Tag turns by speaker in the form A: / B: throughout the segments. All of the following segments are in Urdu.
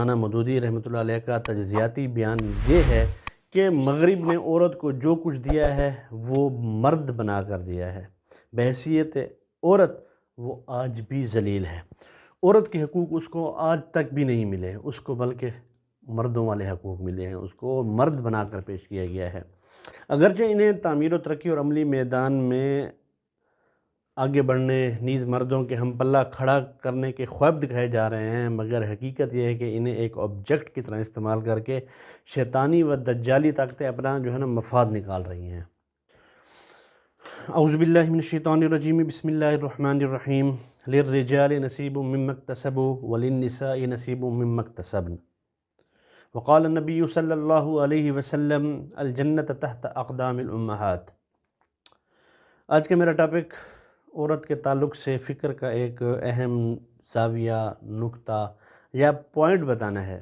A: مولانا مودودی رحمۃ اللہ علیہ کا تجزیاتی بیان یہ ہے کہ مغرب نے عورت کو جو کچھ دیا ہے وہ مرد بنا کر دیا ہے، بحیثیت عورت وہ آج بھی ذلیل ہے۔ عورت کے حقوق اس کو آج تک بھی نہیں ملے، اس کو بلکہ مردوں والے حقوق ملے ہیں، اس کو مرد بنا کر پیش کیا گیا ہے۔ اگرچہ انہیں تعمیر و ترقی اور عملی میدان میں آگے بڑھنے نیز مردوں کے ہم پلہ کھڑا کرنے کے خواب دکھائے جا رہے ہیں، مگر حقیقت یہ ہے کہ انہیں ایک آبجیکٹ کی طرح استعمال کر کے شیطانی و دجالی طاقتیں اپنا مفاد نکال رہی ہیں۔ اعوذ باللہ من الشیطان الرجیم، بسم اللہ الرحمن الرحیم۔ للرجال نصیب مما اکتسبوا وللنساء نصیب مما اکتسبن، وقال النبی صلی اللہ علیہ وسلم الجنت تحت اقدام الامہات۔ آج کا میرا ٹاپک عورت کے تعلق سے فکر کا ایک اہم زاویہ، نقطہ یا پوائنٹ بتانا ہے،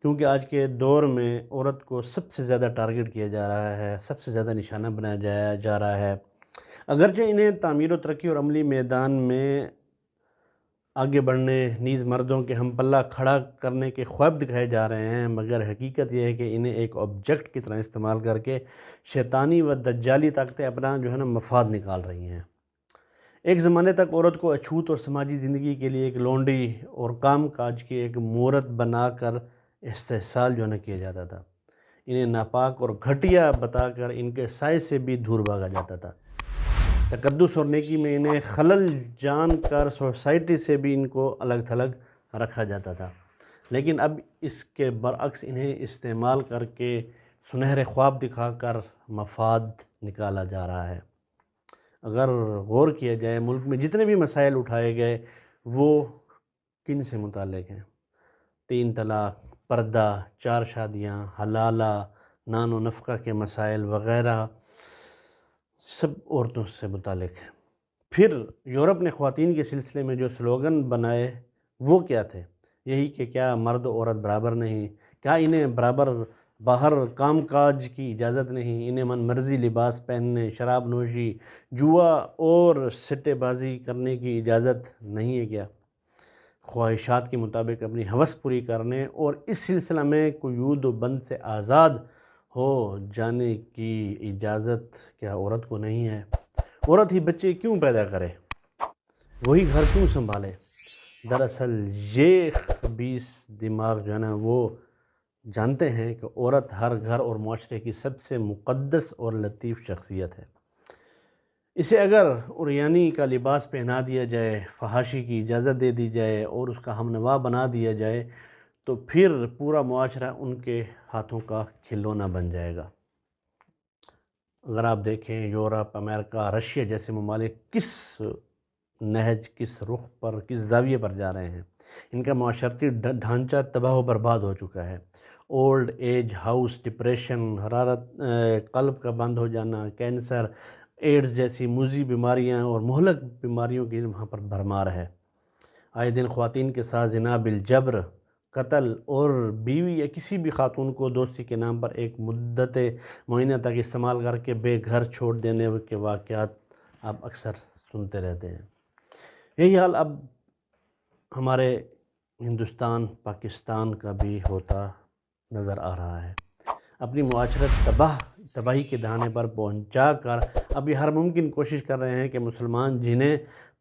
A: کیونکہ آج کے دور میں عورت کو سب سے زیادہ ٹارگٹ کیا جا رہا ہے، سب سے زیادہ نشانہ بنایا جا رہا ہے۔ اگرچہ انہیں تعمیر و ترقی اور عملی میدان میں آگے بڑھنے نیز مردوں کے ہم پلہ کھڑا کرنے کے خواب دکھائے جا رہے ہیں، مگر حقیقت یہ ہے کہ انہیں ایک آبجیکٹ کی طرح استعمال کر کے شیطانی و دجالی طاقتیں اپنا مفاد نکال رہی ہیں۔ ایک زمانے تک عورت کو اچھوت اور سماجی زندگی کے لیے ایک لونڈی اور کام کاج کی ایک مورت بنا کر استحصال کیا جاتا تھا۔ انہیں ناپاک اور گھٹیا بتا کر ان کے سائے سے بھی دور بھاگا جاتا تھا۔ تقدس اور نیکی میں انہیں خلل جان کر سوسائٹی سے بھی ان کو الگ تھلگ رکھا جاتا تھا، لیکن اب اس کے برعکس انہیں استعمال کر کے سنہرے خواب دکھا کر مفاد نکالا جا رہا ہے۔ اگر غور کیا جائے، ملک میں جتنے بھی مسائل اٹھائے گئے وہ کن سے متعلق ہیں؟ 3 طلاق، پردہ، 4 شادیاں، حلالہ، نان و نفقہ کے مسائل وغیرہ سب عورتوں سے متعلق ہیں۔ پھر یورپ نے خواتین کے سلسلے میں جو سلوگن بنائے وہ کیا تھے؟ یہی کہ کیا مرد و عورت برابر نہیں، کیا انہیں برابر باہر کام کاج کی اجازت نہیں، انہیں من مرضی لباس پہننے، شراب نوشی، جوا اور سٹے بازی کرنے کی اجازت نہیں ہے؟ کیا خواہشات کے مطابق اپنی ہوس پوری کرنے اور اس سلسلہ میں قیود و بند سے آزاد ہو جانے کی اجازت کیا عورت کو نہیں ہے؟ عورت ہی بچے کیوں پیدا کرے، وہی گھر کیوں سنبھالے؟ دراصل یہ خبیث دماغ وہ جانتے ہیں کہ عورت ہر گھر اور معاشرے کی سب سے مقدس اور لطیف شخصیت ہے۔ اسے اگر عریانی کا لباس پہنا دیا جائے، فحاشی کی اجازت دے دی جائے اور اس کا ہمنوا بنا دیا جائے تو پھر پورا معاشرہ ان کے ہاتھوں کا کھلونا بن جائے گا۔ اگر آپ دیکھیں یورپ، امریکہ، رشیا جیسے ممالک کس نہج، کس رخ پر، کس زاویے پر جا رہے ہیں، ان کا معاشرتی ڈھانچہ تباہ و برباد ہو چکا ہے۔ اولڈ ایج ہاؤس، ڈپریشن، حرارت قلب کا بند ہو جانا، کینسر، ایڈز جیسی موذی بیماریاں اور مہلک بیماریوں کی وہاں پر بھرمار ہے۔ آئے دن خواتین کے ساتھ زنا بالجبر، قتل اور بیوی یا کسی بھی خاتون کو دوستی کے نام پر ایک مدت معینہ تک استعمال کر کے بے گھر چھوڑ دینے کے واقعات آپ اکثر سنتے رہتے ہیں۔ یہی حال اب ہمارے ہندوستان، پاکستان کا بھی ہوتا نظر آ رہا ہے۔ اپنی معاشرت تباہی کے دہانے پر پہنچا کر اب یہ ہر ممکن کوشش کر رہے ہیں کہ مسلمان جنہیں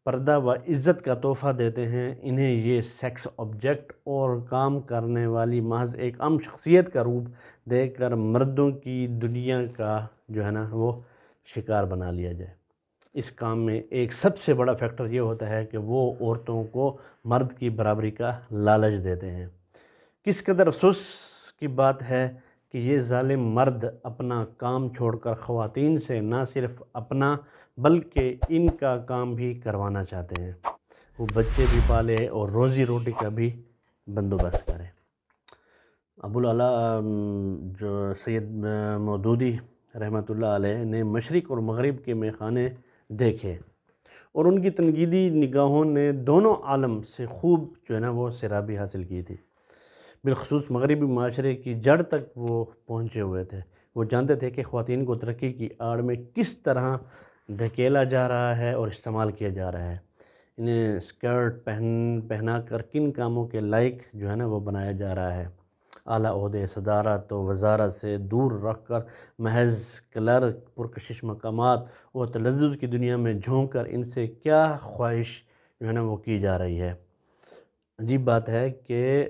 A: پردہ و عزت کا تحفہ دیتے ہیں، انہیں یہ سیکس آبجیکٹ اور کام کرنے والی محض ایک عام شخصیت کا روپ دے کر مردوں کی دنیا کا وہ شکار بنا لیا جائے۔ اس کام میں ایک سب سے بڑا فیکٹر یہ ہوتا ہے کہ وہ عورتوں کو مرد کی برابری کا لالچ دیتے ہیں۔ کس قدر افسوس کی بات ہے کہ یہ ظالم مرد اپنا کام چھوڑ کر خواتین سے نہ صرف اپنا بلکہ ان کا کام بھی کروانا چاہتے ہیں۔ وہ بچے بھی پالے اور روزی روٹی کا بھی بندوبست کرے۔ ابوالعلا سید مودودی رحمۃ اللہ علیہ نے مشرق اور مغرب کے میخانے دیکھے اور ان کی تنقیدی نگاہوں نے دونوں عالم سے خوب وہ سیرابی حاصل کی تھی۔ بالخصوص مغربی معاشرے کی جڑ تک وہ پہنچے ہوئے تھے۔ وہ جانتے تھے کہ خواتین کو ترقی کی آڑ میں کس طرح دھکیلا جا رہا ہے اور استعمال کیا جا رہا ہے۔ انہیں اسکرٹ پہنا کر کن کاموں کے لائق جو ہے نا وہ بنایا جا رہا ہے۔ اعلیٰ عہدے، صدارت و وزارت سے دور رکھ کر محض کلرک، پرکشش مقامات اور تلذذ کی دنیا میں جھونک کر ان سے کیا خواہش جو ہے نا وہ کی جا رہی ہے۔ عجیب بات ہے کہ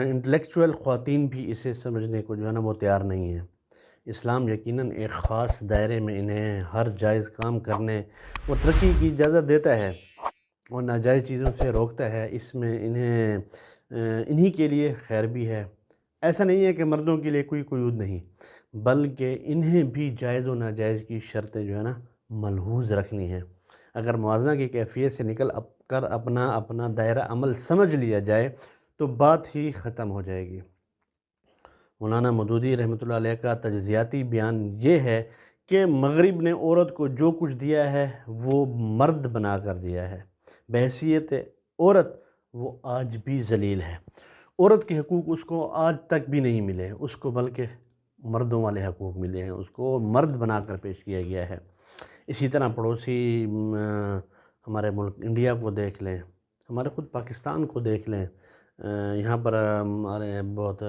A: انٹلیکچوئل خواتین بھی اسے سمجھنے کو جو ہے نا وہ تیار نہیں ہیں۔ اسلام یقیناً ایک خاص دائرے میں انہیں ہر جائز کام کرنے اور ترقی کی اجازت دیتا ہے اور ناجائز چیزوں سے روکتا ہے۔ اس میں انہی کے لیے خیر بھی ہے۔ ایسا نہیں ہے کہ مردوں کے لیے کوئی قیود نہیں، بلکہ انہیں بھی جائز و ناجائز کی شرطیں جو ہے نا ملحوظ رکھنی ہیں۔ اگر موازنہ کی کیفیت سے نکل کر اپنا دائرہ عمل سمجھ لیا جائے تو بات ہی ختم ہو جائے گی۔ مولانا مودودی رحمۃ اللہ علیہ کا تجزیاتی بیان یہ ہے کہ مغرب نے عورت کو جو کچھ دیا ہے وہ مرد بنا کر دیا ہے۔ بحیثیت عورت وہ آج بھی ذلیل ہے۔ عورت کے حقوق اس کو آج تک بھی نہیں ملے، اس کو بلکہ مردوں والے حقوق ملے ہیں، اس کو مرد بنا کر پیش کیا گیا ہے۔ اسی طرح پڑوسی ہمارے ملک انڈیا کو دیکھ لیں، ہمارے خود پاکستان کو دیکھ لیں۔ یہاں پر ہمارے بہت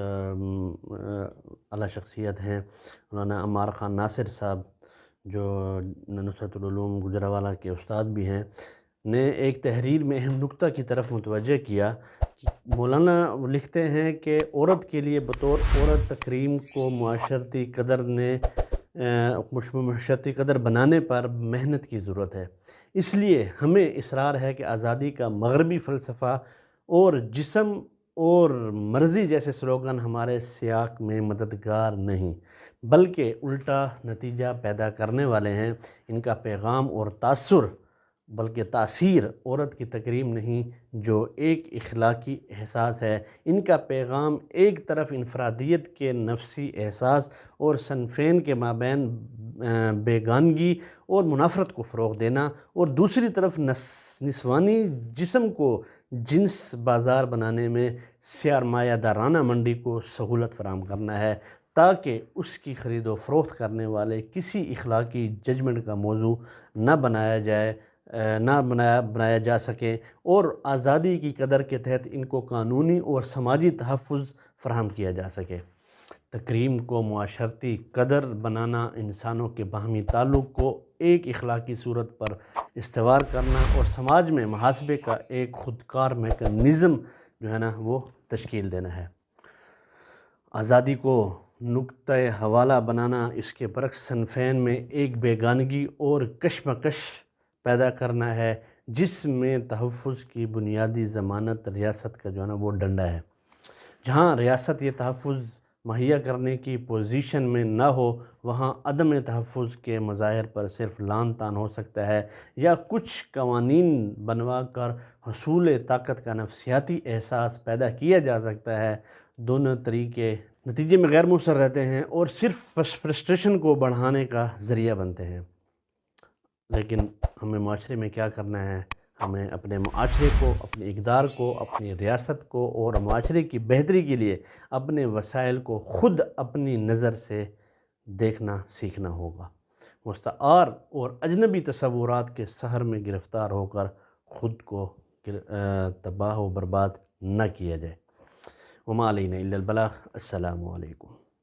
A: اعلیٰ شخصیت ہیں مولانا عمار خان ناصر صاحب، جو نصرت العلوم گجرانوالہ کے استاد بھی ہیں، نے ایک تحریر میں اہم نکتہ کی طرف متوجہ کیا۔ مولانا لکھتے ہیں کہ عورت کے لیے بطور عورت تکریم کو معاشرتی قدر بنانے پر محنت کی ضرورت ہے۔ اس لیے ہمیں اصرار ہے کہ آزادی کا مغربی فلسفہ اور جسم اور مرضی جیسے سلوگن ہمارے سیاق میں مددگار نہیں، بلکہ الٹا نتیجہ پیدا کرنے والے ہیں۔ ان کا پیغام اور تاثیر عورت کی تکریم نہیں، جو ایک اخلاقی احساس ہے۔ ان کا پیغام ایک طرف انفرادیت کے نفسی احساس اور صنفین کے مابین بیگانگی اور منافرت کو فروغ دینا، اور دوسری طرف نسوانی جسم کو جنس بازار بنانے میں سرمایہ دارانہ منڈی کو سہولت فراہم کرنا ہے، تاکہ اس کی خرید و فروخت کرنے والے کسی اخلاقی ججمنٹ کا موضوع نہ بنایا جا سکے، اور آزادی کی قدر کے تحت ان کو قانونی اور سماجی تحفظ فراہم کیا جا سکے۔ تکریم کو معاشرتی قدر بنانا انسانوں کے باہمی تعلق کو ایک اخلاقی صورت پر استوار کرنا اور سماج میں محاسبے کا ایک خودکار میکانزم جو ہے نا وہ تشکیل دینا ہے۔ آزادی کو نقطۂ حوالہ بنانا اس کے برعکس صنفین میں ایک بیگانگی اور کشمکش پیدا کرنا ہے، جس میں تحفظ کی بنیادی ضمانت ریاست کا جو ہے نا وہ ڈنڈا ہے۔ جہاں ریاست یہ تحفظ مہیا کرنے کی پوزیشن میں نہ ہو، وہاں عدم تحفظ کے مظاہر پر صرف لعن طعن ہو سکتا ہے، یا کچھ قوانین بنوا کر حصول طاقت کا نفسیاتی احساس پیدا کیا جا سکتا ہے۔ دونوں طریقے نتیجے میں غیر مؤثر رہتے ہیں اور صرف فرسٹریشن کو بڑھانے کا ذریعہ بنتے ہیں۔ لیکن ہمیں معاشرے میں کیا کرنا ہے؟ ہمیں اپنے معاشرے کو، اپنی اقدار کو، اپنی ریاست کو اور معاشرے کی بہتری کے لیے اپنے وسائل کو خود اپنی نظر سے دیکھنا سیکھنا ہوگا۔ مستعار اور اجنبی تصورات کے سحر میں گرفتار ہو کر خود کو تباہ و برباد نہ کیا جائے۔ وما علینا الا البلاغ۔ السلام علیکم۔